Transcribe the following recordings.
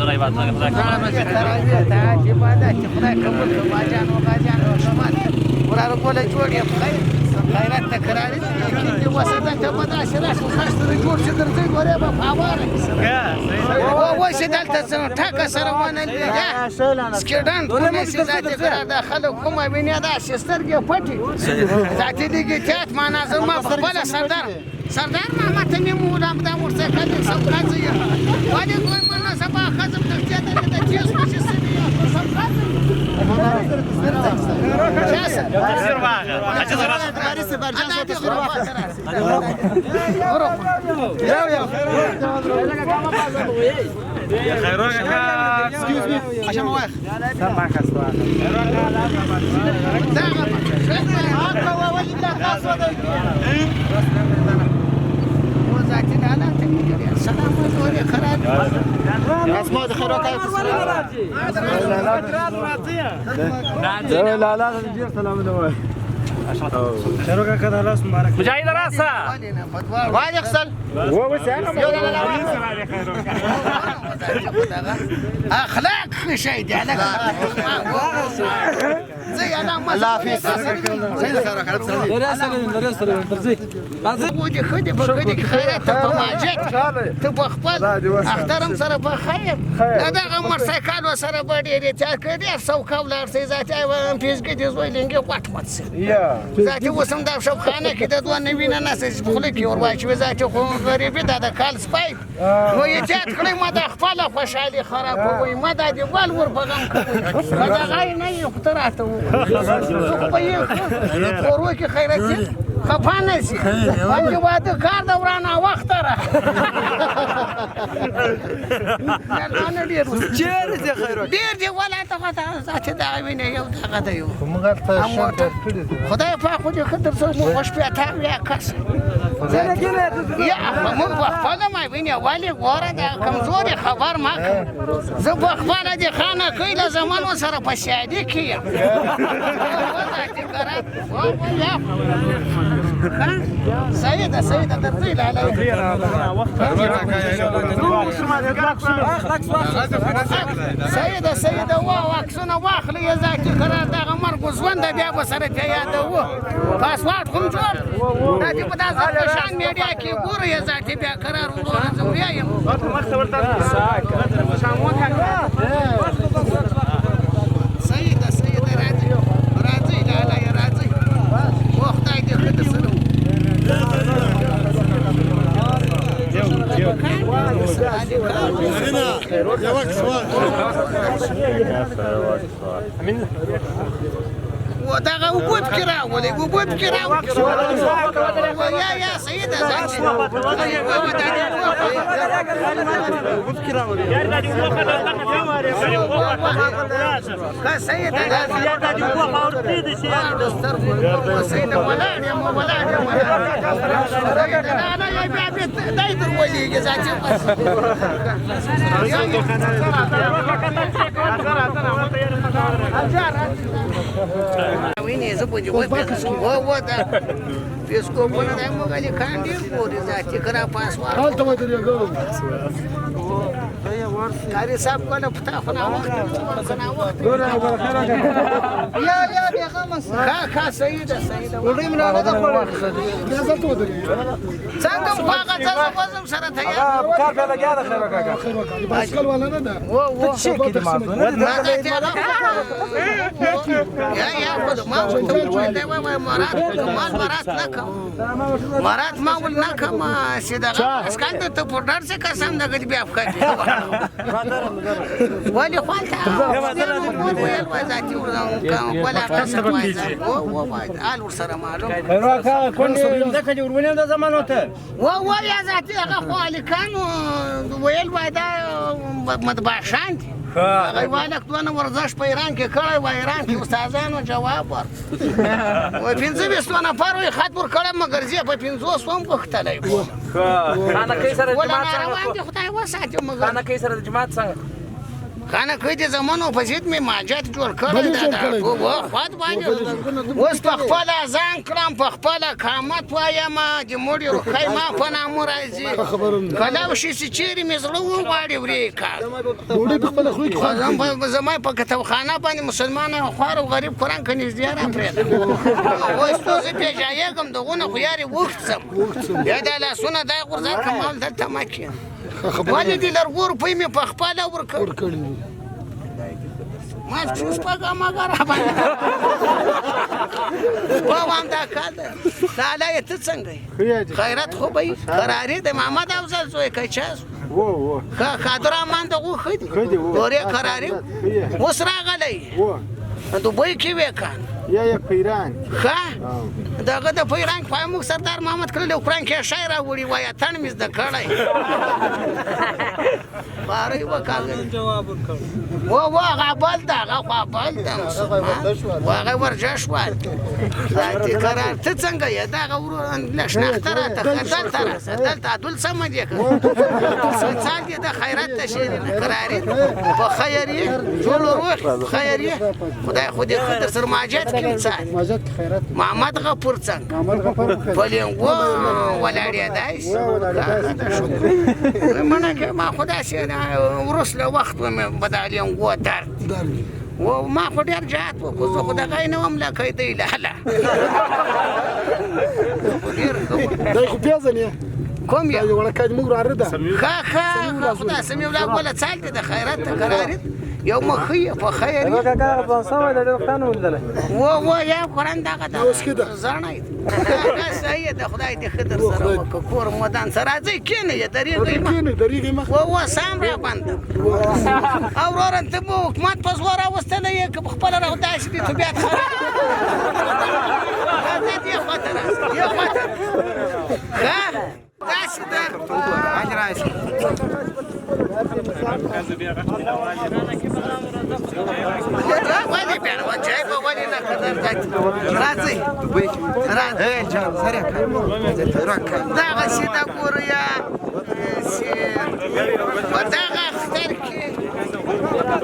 خدای باز خدای خدای قبول کړي باجانو سمان وراره کوله جوړې خدای غیرت تکراري کې وسته ته په داسې راشه خاصه جوړ چې درځي ګورې په فاواره او وای چې دلته څنګه ټاکه سره ونه لګا سکیډان کومه چې ذاتي قرار داخله کومه ویني دا شسترګې پټي ذاتي دګې چات معنا زما په بل سردار محمد تمیم ولام دا ورته کله سم راځي وایي کوم نه سبا خزم ته چې ته تیز مشه سمي سم راځي تصویر واغه اجازه راځه فارس برجان تصویر واغه خیروک excuse me عشان ما واخ سمع خستوا سلام عليكم خراب اسماء خيروك لا لا ندير سلام عليكم خيروك كذا خلاص مبارك مجاهد راسه وين يغسل هو وسام اخلاق شيء دي عليك زي انا ما لا في زي خيروك ودي خدي بقدي خيرات تماجت تبغى خبل احترم سره بخير لا دا غمر سايكل وسره بدي تا كدي سو كولا ذاتي ام بيز كدي زويلينج وات ماتس ذاتي وسم دا شو خانه كده دو نبينا ناس خلك يور واش ذاتي خو غريب دا كال سباي نو يجات كلي ما دا خپل خوشالي خراب وي ما دا دي ول ور بغم ما دا غاي نه يختراته وروكي خيرتي خفانسي باندې واده کار دورانه وخت را نه ډیر چیرې زه خیروک ډیر دی ولا ته ذات دا ویني یو دغه دی موږ ته شکر کړی خدای په خو دې خطر سره مو خوش په تا یا کس یا موږ په خپل ما ویني والی غوړه د کمزوري خبر ما زه په خپل دي خانه کله زمان سره په شادي کې سيدة درزي علي سيدة واكسونا واخلي يا زاكي قرار دا غمر بزوان دا بيا بسرت يا دو پاسوارد هم جوړ دا دې په داسې شان میډیا کې ګوره یا ذاتي بیا قرار وګوره زه ویایم سيدة راځي لاله یا راځي وخدای دې خدای سره ودغه وبوت كرا ولا وبوت كرا يا سيدة زاكي سيدة ولا يا مو ولا انا يا بابي دايدر ولي جزاتي ویني زه په جواب و دا پیسکو په نه مو غالي کاندي پورې ذاتي کرا پاسوارد حال ته ودرې ګورم کاری صاحب کو نه پتا خنا وخت ګوره یا بيغمس کا سيده وړي من نه ده خو بیا زه ته ودرې څنګه پاګه څه وزم سره ته یا کار به لګیا ده خیروک کاکا باسکل والا نه ده و څه کې دي یا ما ته دا مراد ما ول نه کوم سیده اسکاند ته پورډر څه قسم نه غلی بیا افکار ولی خوانته ویل وځاتي ولا قسم وایي و آل ورسره معلوم خیروک کون څه کې ورونه د زمان وته و یا ذاتي هغه خو الکانو ویل وای دا مطبع شاند هغه والک دونه ورزش په ایران کې کړی و ایران کې استادانو جواب ور و 15 نفر وي خط ور کړم مګر زه په 500 هم وختلای خانه کې سره ولا روان دي خدای وساتي مګر خانه کې سره جماعت څنګه کنه که د زمانو په ضد مې ماجت جوړ کړی دا خود باندې اوس په خپله ځان کړم په خپله قامت وایم د مړي روخی ما په نامو راځي کله وشي چې چیرې مې زړه وغواړي ورې کار زما په کتابخانه باندې مسلمان خوار او غریب قرآن که نږدې راپرېږده اوس تو زه پېژایېږم دغونه خو یارې وخت ځم بیا دا لاسونه دا غورځار کړم او دلته مه کښېنه ولې دې لرګو روپۍ مې په خپله ورکړي ما شپږه مګه راباندې وام دا کار دی لاله یې ته څنګه یې خیرت خو به یې قراري د محمد افضل زوی که چا قادررحمن دغو ښه دي دورې قراري اوس راغلی دوبۍ کې وې کان یا پیران ښه دغه د پیران خو موږ سردار محمد کړلی و قرآن کې شی راوړي وایي اتڼ مې زده کړی بارۍ وکاږي هغه بل ده هغه خوا بل ده مسلمان و هغه ورجه شول قرار ته څنګه یې دغه ورور شناخته راته دلته راسه دلته عدل سمه دې کړه څال دې د خیرات ته شیرینه قراري په خیر یې ټول روح خیر یې خدای خو دې ښه در سره ماجت کړي محمد غفور څنګه په لینګو ولاړ یې داسې منه کې ما خو داسې وروسته وخت ومې به دا لینګو درد ما خو ډېر جهات وکړو زه خو دغه یې نه وم لکه دی لاله دی خو پیژنې کوم یې وړکه زموږ وراره ده ښه خدا سمې ولا ګوله څال دې د خیرات ته قراري یو مخ یې په خیر یې و یا قرآن دغه زاڼه یې صحیح ده خدای دې ښه در سره وکړه کور مدان سره راځئ کښېنئ درېږئ مخ و سام را بنده او وروره ته به حکومت په زور راوستلی یې که په خپله داسې دي طبیعت خراب راځه دې خواته راسه دې خواته ښه داسې ده ولې بیا وجای به ولې نه قدر راځئ دغسې ده ګورو یا په دغه اختر کې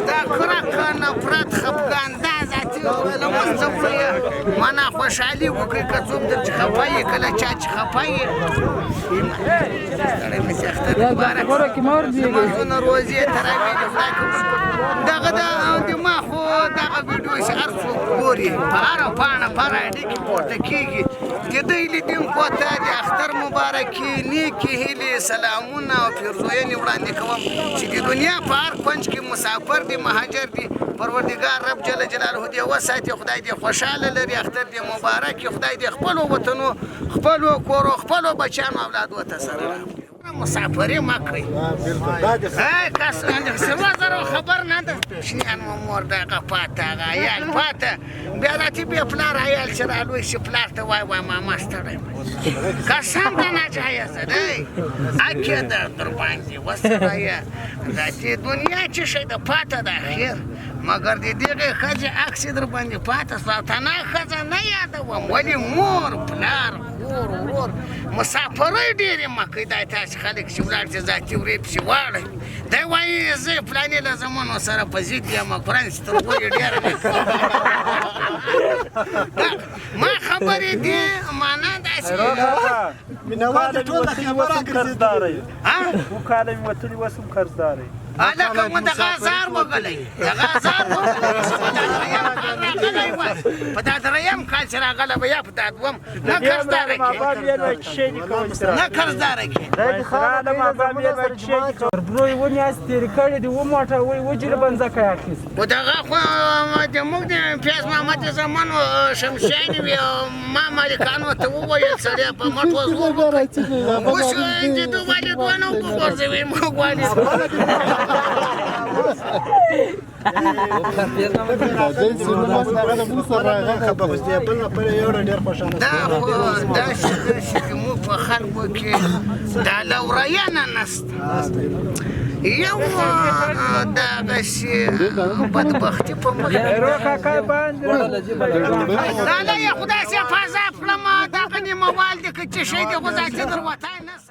دا کرکه نفرت خفګان دا ذاتي له منځه وړی منه خوشحالي وکړئ که څوک در چې خفه یې کله چا چې خفه یې سړی پسې اختر مبارک لمونځونه روزې تراویح د خدای دغه د ما خو دغه ویډیو چې هر څوک ګوري په هره پاڼه په هره اډې کې پورته کېږي د دوی لیدونکو ته د اختر مبارکي نیکې هیلې سلامونه او پیرزوینې وړاندې کوم چې د دنیا په هر کونج کې مسافر دي مهاجر دي پروردګار رب جل جلاله دې وساتي خدای دې خوشحاله لري اختر دې مبارک خدای دې خپلو وطنو خپلو کورو خپلو بچیانو اولادو ته سره راوړي مسافري مه کوئ کس سوا زرو خبر نه ده پیشنیان و مور دغه پاته هغه عیال پاته بیا راته بیا پلار عیال چې رالوی شي پلار ته وایي ماما ستړی قسم ده ناجایزه دی اکې ده در باندې وسړیه دا چې دنیا چې شی ده پاته ده خیر مګر د دغې ښځې عکس یې در باندې پاته سو او تنه ښځه نه یادوم ولې مور پلار خور ورور مسافرۍ ډېرې مه کوئ دا تاسې خلک چې ولاړ چې ذاتي ورې پسې واړئ دی وایي زه فلانې له زمانو سره په ضد یم قرآن چې تر ګورې ډېره نه کوي ما خبرې دي معنا داسې مینهوال ټول د خبره قرضدار یې وکاله مې وتلي اوس هم قرضدار یې هلکه مو دغه ازار وګلی دغه ازار وګلی په دا دریم کال چې راغلی به یا په دا دوم نه قرضداره کې نه قرضداره کې برو یې ونیاست تېرې کړې دي وموټوئ وجرې بنځکه یې اخیست خو دغه خو زموږ د پیاز محمد زمانو شمشیانې وي او ما مالکانو ته وویل سړی په مټ وزور اوس د دوبالې دوه نه وګرځوي موږ والي دا خو داسې ده چې زموږ په خلکو کې دا لورینه نشته یو دغسې بدبختي په مخ لاله یې خو داسې فضا کړم دغه نیمهوال دي که څه شی دي خو ذاتي در وتی نشته